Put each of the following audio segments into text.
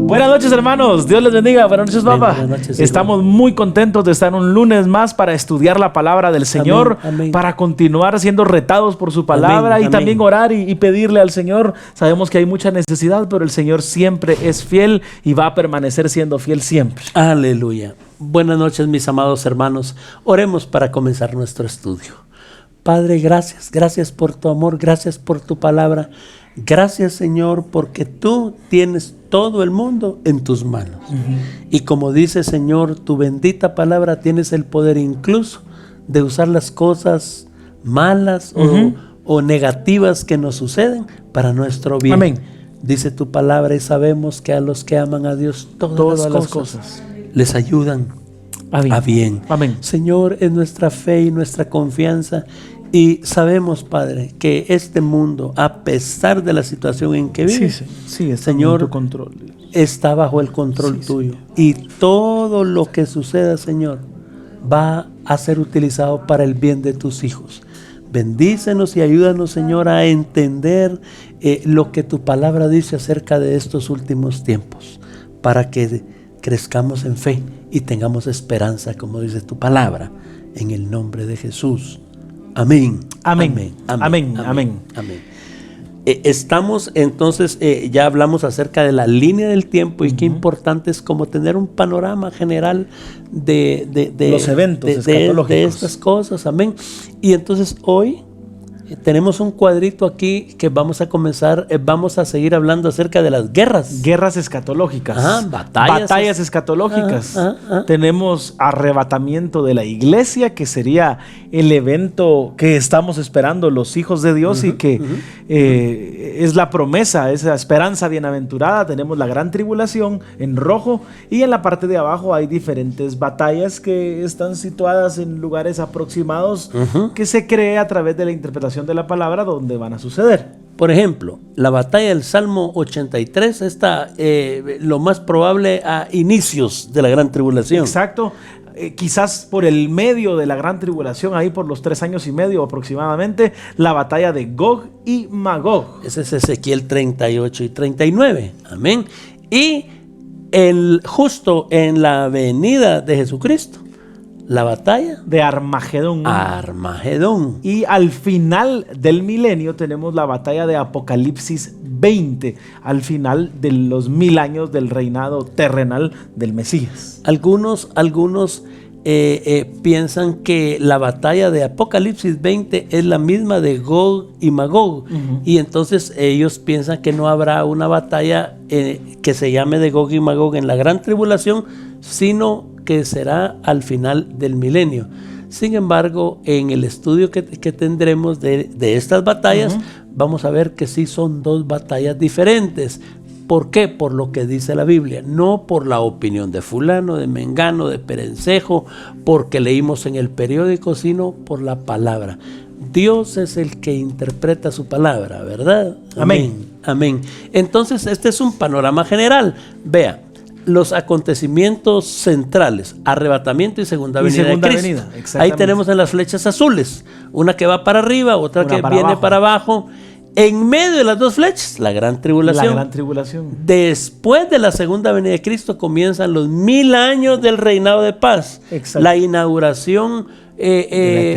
Buenas noches, hermanos. Dios les bendiga. Buenas noches, papá. Buenas noches, Estamos muy contentos de estar un lunes más para estudiar la palabra del Señor, amén. para continuar siendo retados por su palabra Amén, y también orar y pedirle al Señor. Sabemos que hay mucha necesidad, pero el Señor siempre es fiel y va a permanecer siendo fiel siempre. Aleluya. Buenas noches, mis amados hermanos. Oremos para comenzar nuestro estudio. Padre, gracias por tu amor, gracias por tu palabra. Gracias, Señor, porque tú tienes todo el mundo en tus manos. Y como dice, Señor, tu bendita palabra, tienes el poder incluso de usar las cosas malas o negativas que nos suceden para nuestro bien. Amén. Dice tu palabra y sabemos que a los que aman a Dios todas las cosas les ayudan a bien. Amén. Señor, es nuestra fe y nuestra confianza. Y sabemos, Padre, que este mundo, a pesar de la situación en que vive, sí, está Señor, en tu control. Está bajo el control tuyo. Señor. Y todo lo que suceda, Señor, va a ser utilizado para el bien de tus hijos. Bendícenos y ayúdanos, Señor, a entender lo que tu palabra dice acerca de estos últimos tiempos, para que crezcamos en fe y tengamos esperanza, como dice tu palabra, en el nombre de Jesús. Amén. Amén. Amén. Amén. Amén. Estamos entonces, ya hablamos acerca de la línea del tiempo y qué importante es como tener un panorama general de los eventos escatológicos, de estas cosas. Amén. Y entonces hoy tenemos un cuadrito aquí que vamos a comenzar, vamos a seguir hablando acerca de las guerras. Guerras escatológicas. Batallas escatológicas. Tenemos arrebatamiento de la iglesia, que sería el evento que estamos esperando los hijos de Dios y que es la promesa, esa esperanza bienaventurada. Tenemos la gran tribulación en rojo y en la parte de abajo hay diferentes batallas que están situadas en lugares aproximados que se cree a través de la interpretación de la palabra donde van a suceder. Por ejemplo, la batalla del Salmo 83 está lo más probable a inicios de la gran tribulación. Exacto. Quizás por el medio de la gran tribulación, ahí por los 3 años y medio aproximadamente, la batalla de Gog y Magog. Ese es Ezequiel 38 y 39. Amén. Y justo en la venida de Jesucristo, la batalla de Armagedón. Y al final del milenio tenemos la batalla de Apocalipsis 20, al final de los 1000 años del reinado terrenal del Mesías. Algunos piensan que la batalla de Apocalipsis 20 es la misma de Gog y Magog. Y entonces ellos piensan que no habrá una batalla que se llame de Gog y Magog en la gran tribulación, sino que será al final del milenio. Sin embargo, en el estudio que tendremos de estas batallas, vamos a ver que sí son 2 batallas diferentes. ¿Por qué? Por lo que dice la Biblia, no por la opinión de fulano, de mengano, de perencejo, porque leímos en el periódico, sino por la palabra. Dios es el que interpreta su palabra, ¿verdad? Amén. Amén. Entonces, este es un panorama general. Vea, los acontecimientos centrales, arrebatamiento y segunda venida de Cristo. Ahí tenemos en las flechas azules, una que va para arriba, otra que viene para abajo. En medio de las 2 flechas, la gran tribulación. La gran tribulación. Después de la segunda venida de Cristo comienzan los 1000 años del reinado de paz. Exacto. La inauguración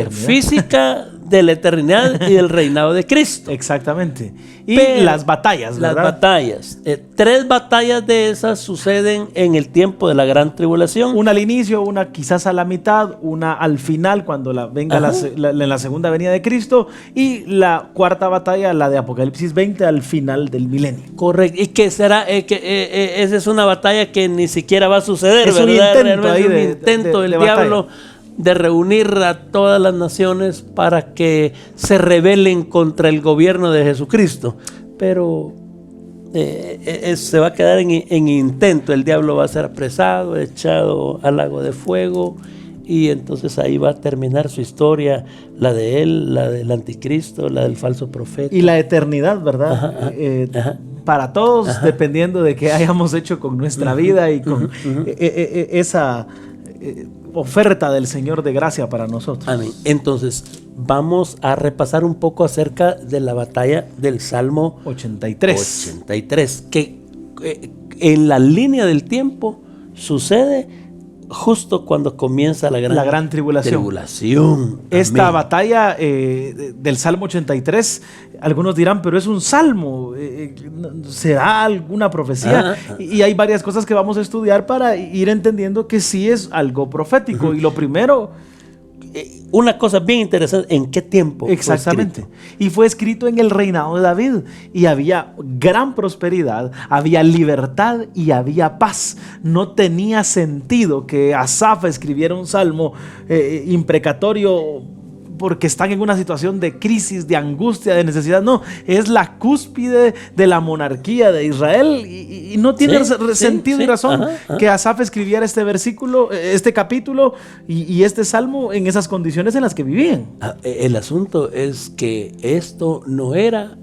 física de la eternidad y del reinado de Cristo. Exactamente. Y pero las batallas, ¿verdad? Las batallas. 3 batallas de esas suceden en el tiempo de la gran tribulación. Una al inicio, una quizás a la mitad, una al final cuando venga la segunda venida de Cristo, y la cuarta batalla, la de Apocalipsis 20, al final del milenio. Correcto. Y que será esa es una batalla que ni siquiera va a suceder, es ¿verdad? Un intento del diablo de reunir a todas las naciones para que se rebelen contra el gobierno de Jesucristo. Pero se va a quedar en intento. El diablo va a ser apresado, echado al lago de fuego, y entonces ahí va a terminar su historia, la de él, la del anticristo, la del falso profeta. Y la eternidad, ¿verdad? Para todos, dependiendo de qué hayamos hecho con nuestra vida y con esa oferta del Señor de gracia para nosotros. Amén. Entonces, vamos a repasar un poco acerca de la batalla del Salmo 83. Que en la línea del tiempo sucede justo cuando comienza la gran tribulación. Esta batalla del Salmo 83, algunos dirán, pero es un salmo, ¿será alguna profecía? Y hay varias cosas que vamos a estudiar para ir entendiendo que sí es algo profético. Y lo primero... una cosa bien interesante, ¿en qué tiempo? Exactamente. Y fue escrito en el reinado de David. Y había gran prosperidad, había libertad y había paz. No tenía sentido que Asaf escribiera un salmo imprecatorio porque están en una situación de crisis, de angustia, de necesidad. No, es la cúspide de la monarquía de Israel y no tiene sentido y razón que Asaf escribiera este versículo, este capítulo y este salmo en esas condiciones en las que vivían. El asunto es que esto no era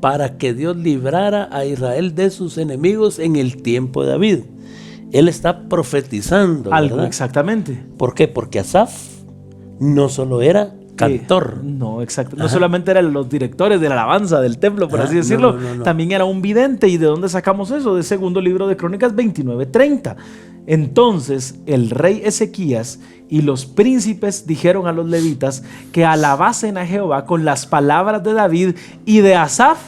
para que Dios librara a Israel de sus enemigos en el tiempo de David. Él está profetizando, algo, ¿verdad? Exactamente. ¿Por qué? Porque Asaf no solo era cantor. No, exacto. No solamente eran los directores de la alabanza del templo, por así decirlo. No. También era un vidente. ¿Y de dónde sacamos eso? De segundo libro de Crónicas 29:30. Entonces el rey Ezequías y los príncipes dijeron a los levitas que alabasen a Jehová con las palabras de David y de Asaf,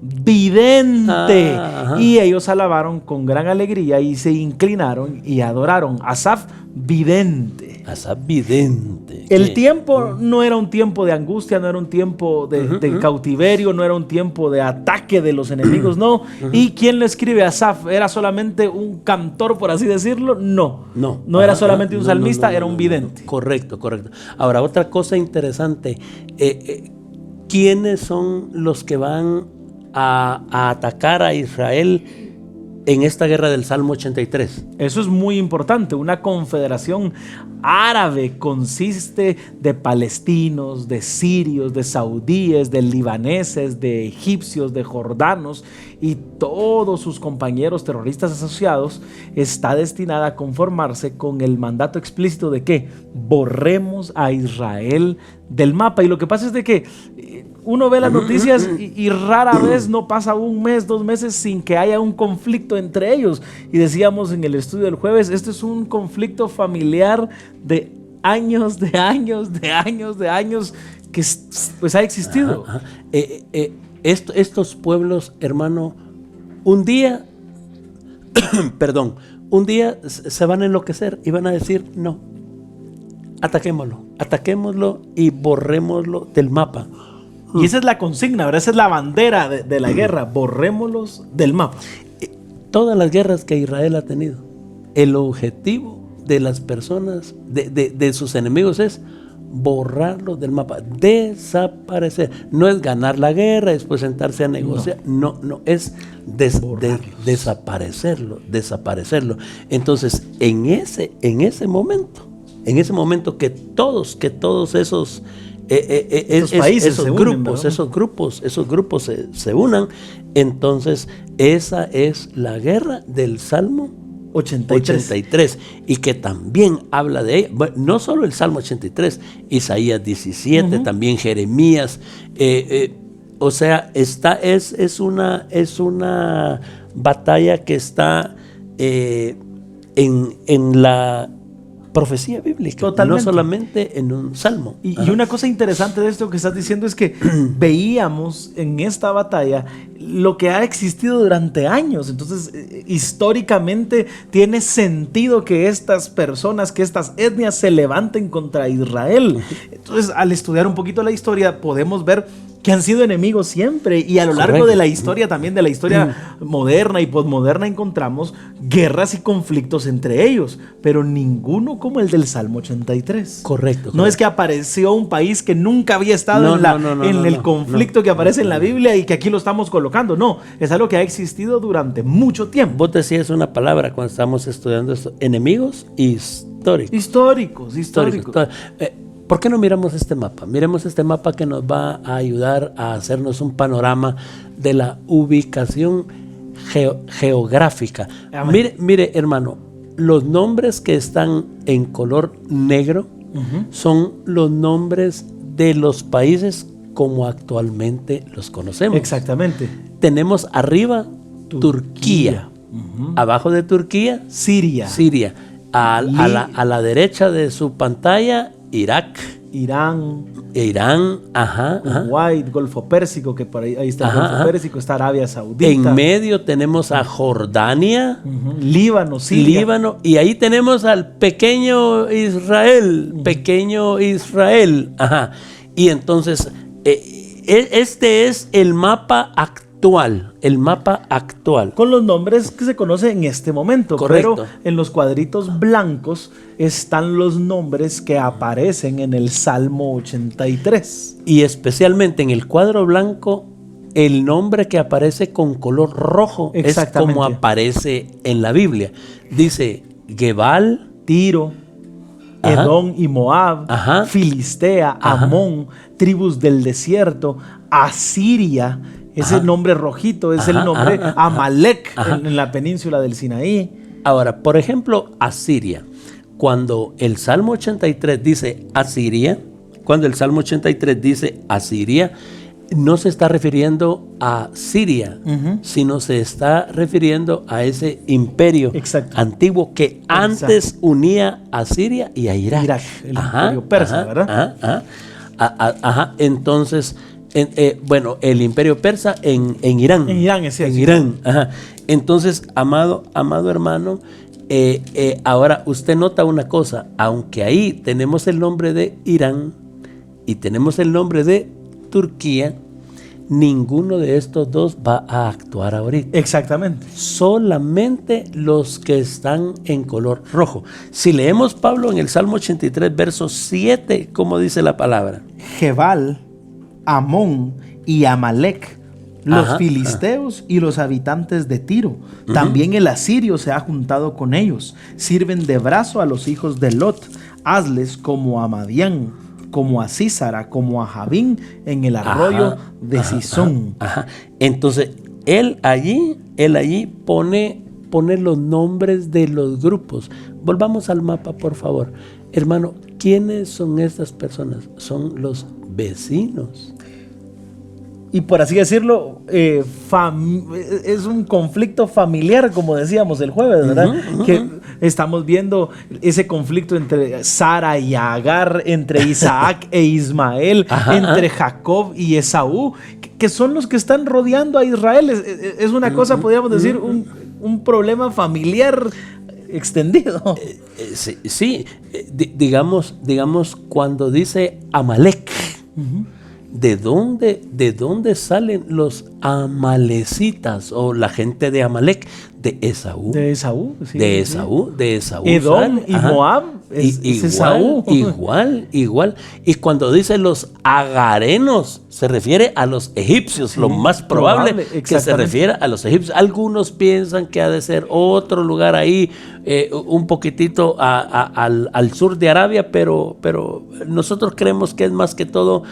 vidente. Y ellos alabaron con gran alegría y se inclinaron y adoraron. Asaf, vidente. Asaf, vidente. El tiempo no era un tiempo de angustia, no era un tiempo de cautiverio, no era un tiempo de ataque de los enemigos, no. ¿Y quién le escribe a Asaf? ¿Era solamente un cantor, por así decirlo? No era solamente un salmista, era un vidente. Correcto. Ahora, otra cosa interesante. ¿Quiénes son los que van a atacar a Israel en esta guerra del Salmo 83? Eso es muy importante. Una confederación árabe consiste de palestinos, de sirios, de saudíes, de libaneses, de egipcios, de jordanos y todos sus compañeros terroristas asociados. Está destinada a conformarse con el mandato explícito de que borremos a Israel del mapa. Y lo que pasa es de que uno ve las noticias y rara vez no pasa un mes, 2 meses sin que haya un conflicto entre ellos. Y decíamos en el estudio del jueves, este es un conflicto familiar de años que pues ha existido. Estos pueblos, hermano, un día se van a enloquecer y van a decir, no, ataquémoslo y borrémoslo del mapa. Y esa es la consigna, ¿verdad? Esa es la bandera de la guerra, borrémoslos del mapa. Todas las guerras que Israel ha tenido, el objetivo de las personas, de sus enemigos es borrarlos del mapa, desaparecer. No es ganar la guerra, después sentarse a negociar, no es desaparecerlo. Entonces, en ese momento que todos esos países, esos grupos se unan, entonces esa es la guerra del Salmo 83, y que también habla de ella. Bueno, no solo el Salmo 83, Isaías 17, también Jeremías, o sea, es una batalla que está en la profecía bíblica. Totalmente. No solamente en un salmo. Y una cosa interesante de esto que estás diciendo es que veíamos en esta batalla lo que ha existido durante años. Entonces, históricamente tiene sentido que estas personas, que estas etnias se levanten contra Israel. Entonces, al estudiar un poquito la historia, podemos ver que han sido enemigos siempre, y a lo largo de la historia, también de la historia moderna y posmoderna, encontramos guerras y conflictos entre ellos, pero ninguno como el del Salmo 83. Correcto. No es que apareció un país que nunca había estado en el conflicto que aparece en la Biblia y que aquí lo estamos colocando. No, es algo que ha existido durante mucho tiempo. Vos decías una palabra cuando estábamos estudiando esto: enemigos históricos. ¿Por qué no miramos este mapa? Miremos este mapa que nos va a ayudar a hacernos un panorama de la ubicación geográfica. Mire, hermano, los nombres que están en color negro son los nombres de los países como actualmente los conocemos. Exactamente. Tenemos arriba Turquía. Abajo de Turquía, Siria. Siria. A la derecha de su pantalla, Irak. Irán. Irán, ajá. Kuwait, Golfo Pérsico, que por ahí está el Golfo Pérsico, está Arabia Saudita. En medio tenemos a Jordania. Líbano, Siria. Líbano, y ahí tenemos al pequeño Israel. Pequeño Israel. Ajá. Y entonces, este es el mapa actual. El mapa actual. Con los nombres que se conocen en este momento. Correcto. Pero en los cuadritos blancos están los nombres que aparecen en el Salmo 83. Y especialmente en el cuadro blanco, el nombre que aparece con color rojo es como aparece en la Biblia. Dice Gebal, Tiro, Edom y Moab, Filistea, Amón, tribus del desierto, Asiria. Ese nombre rojito es el nombre Amalek en la península del Sinaí. Ahora, por ejemplo, Asiria. Cuando el Salmo 83 dice Asiria, no se está refiriendo a Siria, sino se está refiriendo a ese imperio antiguo que antes unía a Siria y a Irak. El imperio persa, ¿verdad? Entonces, el imperio persa en Irán. En Irán, es cierto. En Irán. Entonces, amado hermano, ahora usted nota una cosa, aunque ahí tenemos el nombre de Irán y tenemos el nombre de Turquía, ninguno de estos dos va a actuar ahorita. Exactamente. Solamente los que están en color rojo. Si leemos, Pablo, en el Salmo 83, verso 7, ¿cómo dice la palabra? Gebal, Amón y Amalek, los filisteos y los habitantes de Tiro. También el asirio se ha juntado con ellos. Sirven de brazo a los hijos de Lot. Hazles como a Madián, como a Císara, como a Javín en el arroyo de Sisón. Entonces, él allí pone los nombres de los grupos. Volvamos al mapa, por favor. Hermano, ¿quiénes son estas personas? Son los vecinos. Y por así decirlo, es un conflicto familiar, como decíamos el jueves, ¿verdad? Que estamos viendo ese conflicto entre Sara y Agar, entre Isaac e Ismael, entre Jacob y Esaú, que son los que están rodeando a Israel. Es una cosa, podríamos decir, un problema familiar extendido. Sí, digamos, cuando dice Amalek, ¿de dónde salen los amalecitas o la gente de Amalek? De Esaú. De Esaú, sí. De Esaú. Edom y Moab es Esaú. Igual. Y cuando dice los agarenos, se refiere a los egipcios, lo más probable que se refiere a los egipcios. Algunos piensan que ha de ser otro lugar ahí, un poquitito al sur de Arabia, pero nosotros creemos que es más que todo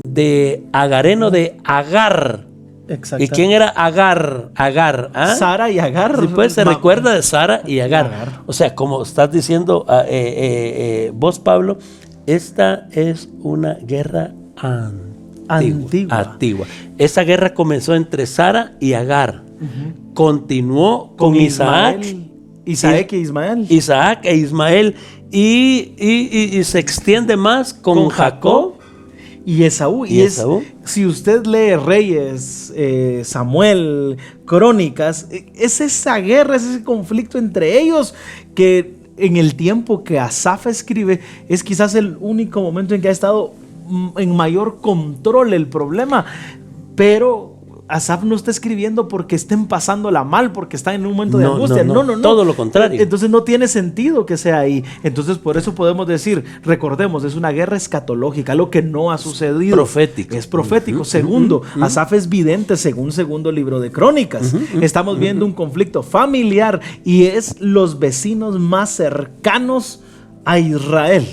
de agareno, de Agar. ¿Y quién era Agar? Sara y Agar. Después se recuerda de Sara y Agar. O sea, como estás diciendo vos, Pablo, esta es una guerra antigua. Esa guerra comenzó entre Sara y Agar. Continuó con Isaac e Ismael. Y se extiende más con Jacob y Esaú. Si usted lee Reyes, Samuel, Crónicas, es esa guerra, es ese conflicto entre ellos que en el tiempo que Asaf escribe es quizás el único momento en que ha estado en mayor control el problema. Pero Asaf no está escribiendo porque estén pasándola mal, porque están en un momento de angustia. No. Todo lo contrario. Entonces no tiene sentido que sea ahí. Entonces por eso podemos decir, recordemos, es una guerra escatológica, lo que no ha sucedido. Profético. Es profético. Segundo, Asaf es vidente según segundo libro de Crónicas. Estamos viendo un conflicto familiar y es los vecinos más cercanos a Israel.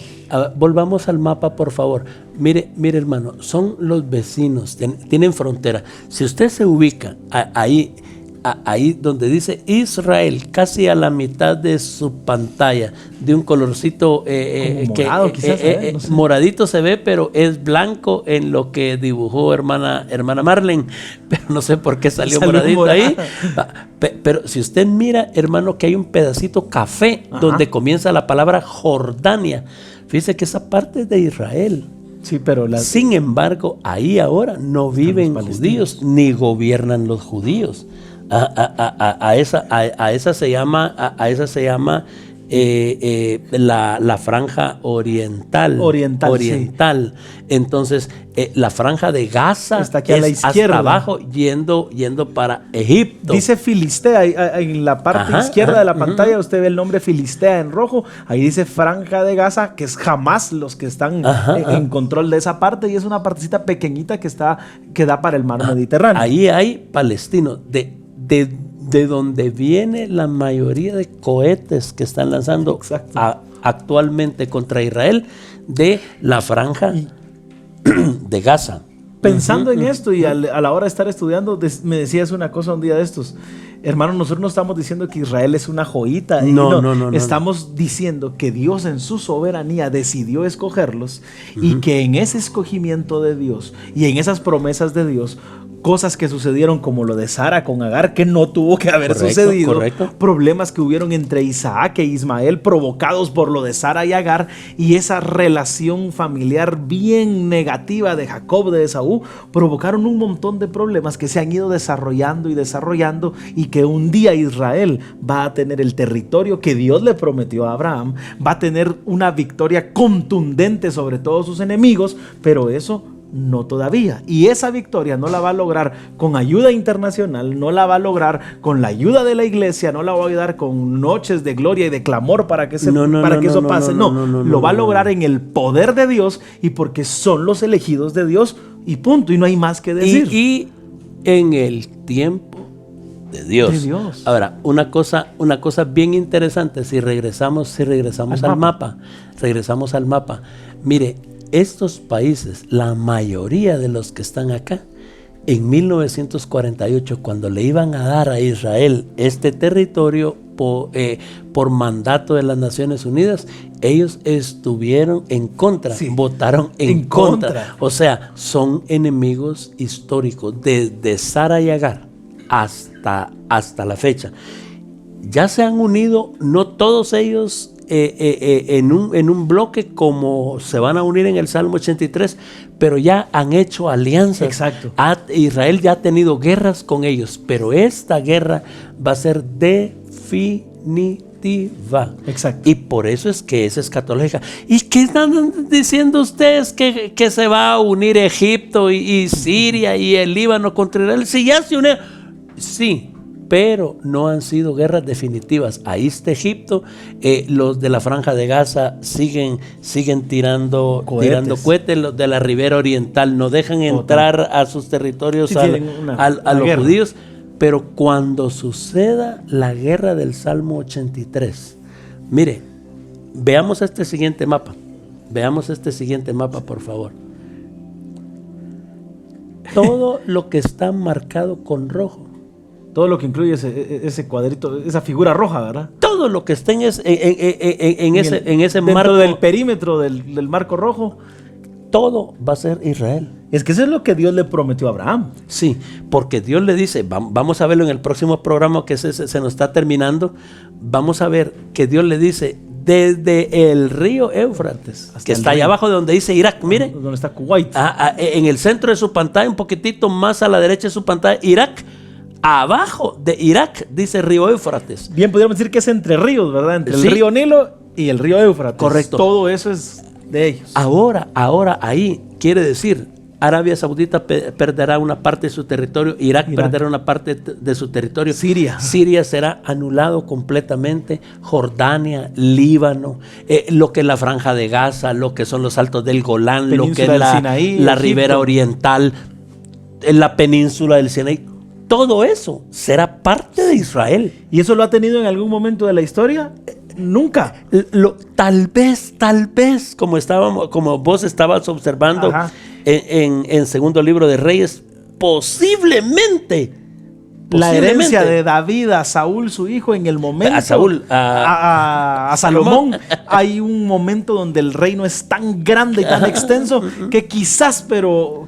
Volvamos al mapa, por favor. Mire, hermano, son los vecinos, tienen frontera. Si usted se ubica ahí ahí donde dice Israel, casi a la mitad de su pantalla, de un colorcito morado, quizás, no sé. Moradito se ve, pero es blanco en lo que dibujó hermana Marlene, pero no sé por qué salió moradito ahí. Pero si usted mira, hermano, que hay un pedacito café donde comienza la palabra Jordania. Fíjese que esa parte es de Israel. Sí, pero sin embargo, ahí ahora no viven judíos ni gobiernan los judíos. A esa se llama la franja oriental. Sí. Entonces, la franja de Gaza está aquí a la izquierda, hasta abajo, yendo para Egipto. Dice Filistea, en la parte izquierda de la pantalla usted ve el nombre Filistea en rojo. Ahí dice franja de Gaza, que es Hamás los que están en control de esa parte, y es una partecita pequeñita que da para el mar Mediterráneo. Ahí hay palestinos de donde viene la mayoría de cohetes que están lanzando actualmente contra Israel, de la franja de Gaza. Pensando en esto y a la hora de estar estudiando, me decías una cosa un día de estos. Hermano, nosotros no estamos diciendo que Israel es una joyita. No. Estamos diciendo que Dios en su soberanía decidió escogerlos y que en ese escogimiento de Dios y en esas promesas de Dios, cosas que sucedieron como lo de Sara con Agar, que no tuvo que haber sucedido, problemas que hubieron entre Isaac e Ismael provocados por lo de Sara y Agar, y esa relación familiar bien negativa de Jacob, de Esaú, provocaron un montón de problemas que se han ido desarrollando y que un día Israel va a tener el territorio que Dios le prometió a Abraham, va a tener una victoria contundente sobre todos sus enemigos, pero eso no todavía. Y esa victoria no la va a lograr con ayuda internacional, no la va a lograr con la ayuda de la iglesia, no la va a ayudar con noches de gloria y de clamor para que eso pase. Lo va a lograr en el poder de Dios y porque son los elegidos de Dios y punto. Y no hay más que decir. Y en el tiempo de Dios. Ahora, una cosa bien interesante, si regresamos al mapa. Regresamos al mapa. Mire, estos países, la mayoría de los que están acá, en 1948, cuando le iban a dar a Israel este territorio por mandato de las Naciones Unidas, ellos estuvieron en contra, votaron en contra. O sea, son enemigos históricos desde Sara y Agar hasta la fecha. Ya se han unido, no todos ellos en un bloque como se van a unir en el Salmo 83, pero ya han hecho alianzas. Exacto. Israel ya ha tenido guerras con ellos, pero esta guerra va a ser definitiva. Exacto. Y por eso es que es escatológica. ¿Y qué están diciendo ustedes que se va a unir Egipto y Siria y el Líbano contra Israel? Si ya se unieron. Sí, pero no han sido guerras definitivas. Ahí está Egipto, los de la Franja de Gaza siguen tirando cohetes, los de la Ribera Oriental no dejan entrar a sus territorios a los judíos. Pero cuando suceda la guerra del Salmo 83, mire, veamos este siguiente mapa, por favor. Todo lo que está marcado con rojo, todo lo que incluye ese cuadrito, esa figura roja, ¿verdad? Todo lo que está en ese marco. Dentro del perímetro del marco rojo. Todo va a ser Israel. Es que eso es lo que Dios le prometió a Abraham. Sí, porque Dios le dice, vamos a verlo en el próximo programa que se nos está terminando. Vamos a ver que Dios le dice, desde el río Éufrates, que está allá abajo de donde dice Irak, mire. Donde está Kuwait. En el centro de su pantalla, un poquitito más a la derecha de su pantalla, Irak. Abajo de Irak dice río Éufrates. Bien, podríamos decir que es entre ríos, ¿verdad? Entre el río Nilo y el río Éufrates. Correcto. Todo eso es de ellos. Ahora ahí quiere decir, Arabia Saudita perderá una parte de su territorio, Irak perderá una parte de su territorio. Siria será anulado completamente, Jordania, Líbano, lo que es la Franja de Gaza, lo que son los altos del Golán, lo que es Sinaí, la Ribera Oriental, la península del Sinaí. Todo eso será parte de Israel. ¿Y eso lo ha tenido en algún momento de la historia? Nunca. Tal vez, como vos estabas observando en segundo libro de Reyes, posiblemente la herencia de David a Saúl, su hijo, en el momento a Salomón. Hay un momento donde el reino es tan grande y tan extenso que quizás, pero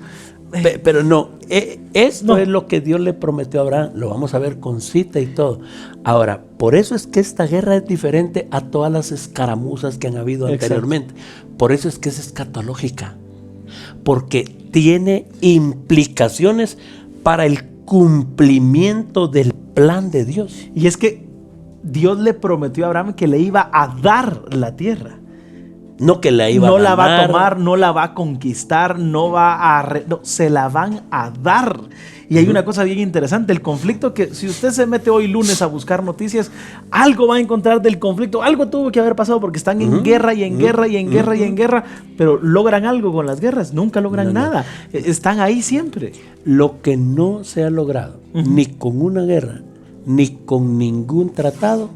no, esto es lo que Dios le prometió a Abraham. Lo vamos a ver con cita y todo. Ahora, por eso es que esta guerra es diferente a todas las escaramuzas que han habido anteriormente. Por eso es que es escatológica, porque tiene implicaciones para el cumplimiento del plan de Dios. Y es que Dios le prometió a Abraham que le iba a dar la tierra. No que la iba no a la va a ganar. tomar, no la va a conquistar, no va a... no, se la van a dar. Y hay una cosa bien interesante, el conflicto que si usted se mete hoy lunes a buscar noticias, algo va a encontrar del conflicto, algo tuvo que haber pasado porque están en guerra y en guerra y en guerra y en guerra, pero logran algo con las guerras, nunca logran nada, están ahí siempre. Lo que no se ha logrado, ni con una guerra, ni con ningún tratado,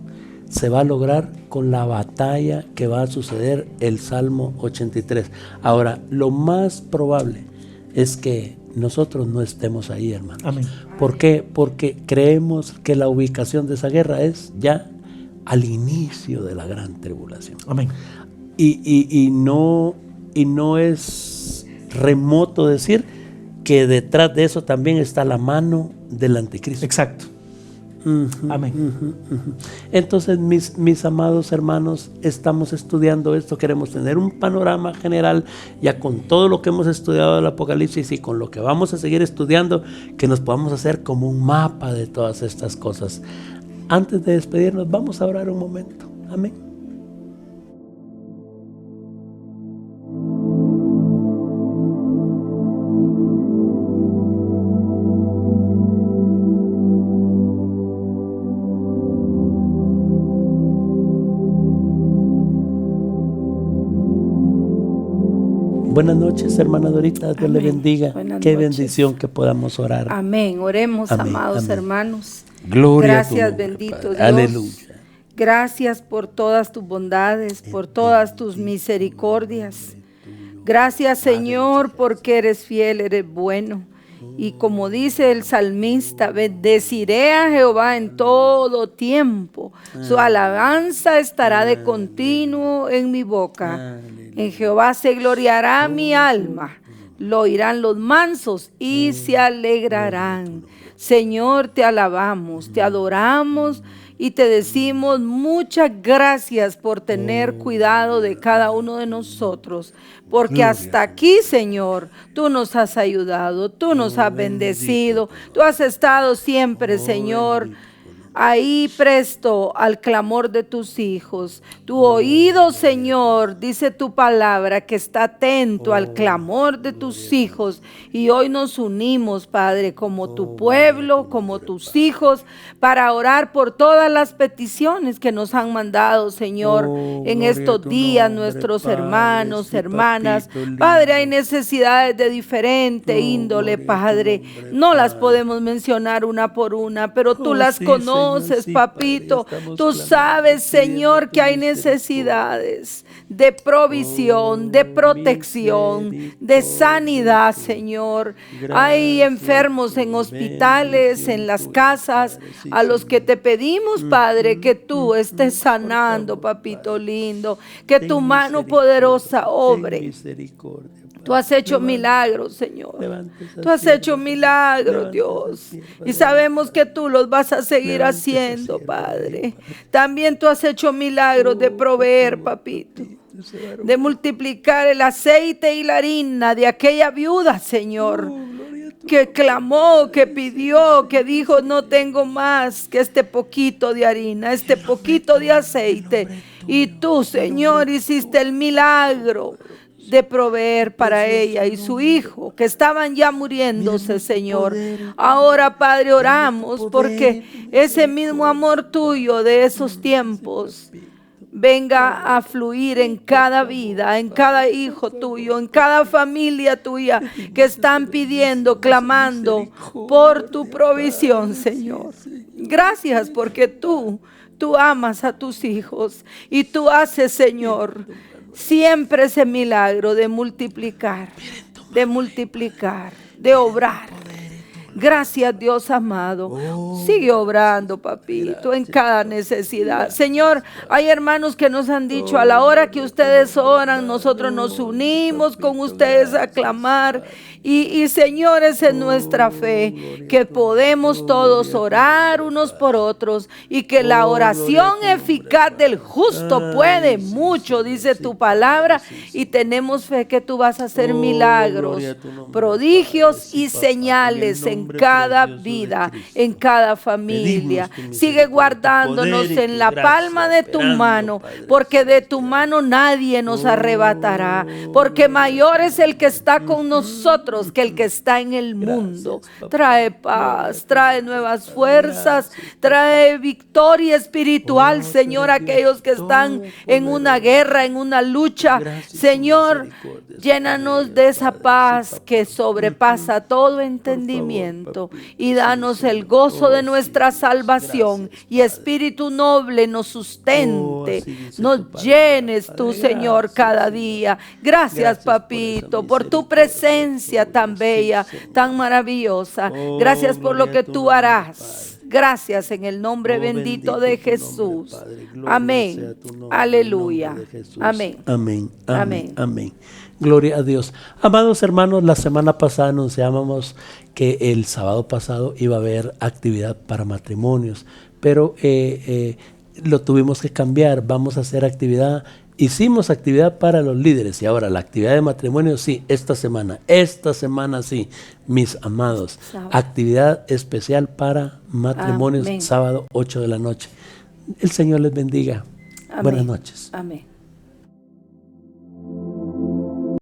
se va a lograr con la batalla que va a suceder el Salmo 83. Ahora, lo más probable es que nosotros no estemos ahí, hermanos. Amén. ¿Por qué? Porque creemos que la ubicación de esa guerra es ya al inicio de la gran tribulación. Amén. Y no es remoto decir que detrás de eso también está la mano del anticristo. Exacto. Amén. Entonces, mis amados hermanos, estamos estudiando esto, queremos tener un panorama general ya con todo lo que hemos estudiado del Apocalipsis y con lo que vamos a seguir estudiando, que nos podamos hacer como un mapa de todas estas cosas. Antes de despedirnos, vamos a orar un momento. Amén. Buenas noches, hermana Dorita, Dios le bendiga. Buenas Qué noches. bendición que podamos orar. Amén, oremos, Amén, amados amén. hermanos. Gloria a tu Gracias, nombre, bendito Padre. Dios. Aleluya. Gracias por todas tus bondades, por todas tus misericordias. Gracias, Señor, porque eres fiel, eres bueno. Y como dice el salmista, bendeciré a Jehová en todo tiempo. Su alabanza estará de continuo en mi boca. En Jehová se gloriará mi alma. Lo oirán los mansos y se alegrarán. Señor, te alabamos, te adoramos y te decimos muchas gracias por tener cuidado de cada uno de nosotros. Porque hasta aquí, Señor, tú nos has ayudado, tú nos has bendecido, tú has estado siempre, Señor, ahí presto al clamor de tus hijos. Tu oído, Señor, dice tu palabra, que está atento al clamor de tus hijos. Y hoy nos unimos, Padre, como tu pueblo, como tus hijos, para orar por todas las peticiones que nos han mandado, Señor, en estos días, nuestros hermanos, hermanas. Padre, hay necesidades de diferente índole, Padre. No las podemos mencionar una por una, pero tú las conoces. Papito, tú sabes, Señor, que hay necesidades de provisión, de protección, de sanidad, Señor. Hay enfermos en hospitales, en las casas, a los que te pedimos, Padre, que tú estés sanando, papito lindo, que tu mano poderosa obre. Tú has hecho milagros, Señor. Tú has hecho milagros, Dios. Y sabemos que tú los vas a seguir haciendo, Padre. También tú has hecho milagros de proveer, papito. De multiplicar el aceite y la harina de aquella viuda, Señor, que clamó, que pidió, que dijo: no tengo más que este poquito de harina, este poquito de aceite. Y tú, Señor, hiciste el milagro de proveer para ella y su hijo, que estaban ya muriéndose, Señor. Ahora, Padre, oramos porque ese mismo amor tuyo de esos tiempos venga a fluir en cada vida, en cada hijo tuyo, en cada familia tuya que están pidiendo, clamando por tu provisión, Señor. Gracias porque tú amas a tus hijos y tú haces, Señor, siempre ese milagro de multiplicar, de obrar. Gracias, Dios amado. Sigue obrando, papito, en cada necesidad. Señor, hay hermanos que nos han dicho, a la hora que ustedes oran, nosotros nos unimos con ustedes a clamar. Y Señor, esa es nuestra fe, que podemos todos orar unos por otros y que la oración eficaz del justo puede mucho, dice tu palabra, y tenemos fe que tú vas a hacer milagros, prodigios y señales en cada vida, en cada familia. Sigue guardándonos en la palma de tu mano, porque de tu mano nadie nos arrebatará, porque mayor es el que está con nosotros que el que está en el mundo. Trae paz, trae nuevas fuerzas, trae victoria espiritual, Señor, a aquellos que están en una guerra, en una lucha. Señor, llénanos de esa paz que sobrepasa todo entendimiento y danos el gozo de nuestra salvación, y espíritu noble nos sustente, nos llenes tú, Señor, cada día. Gracias, papito, por tu presencia tan bella, tan maravillosa. Gracias por lo que tú harás. Gracias en el nombre bendito de Jesús. Amén. Aleluya. Amén. Amén. Amén. Amén. Gloria a Dios. Amados hermanos, la semana pasada anunciábamos que el sábado pasado iba a haber actividad para matrimonios, pero lo tuvimos que cambiar. Vamos a hacer actividad. Hicimos actividad para los líderes y ahora la actividad de matrimonio, sí, esta semana sí, mis amados. Actividad especial para matrimonios, sábado 8 de la noche. El Señor les bendiga. Amén. Buenas noches. Amén.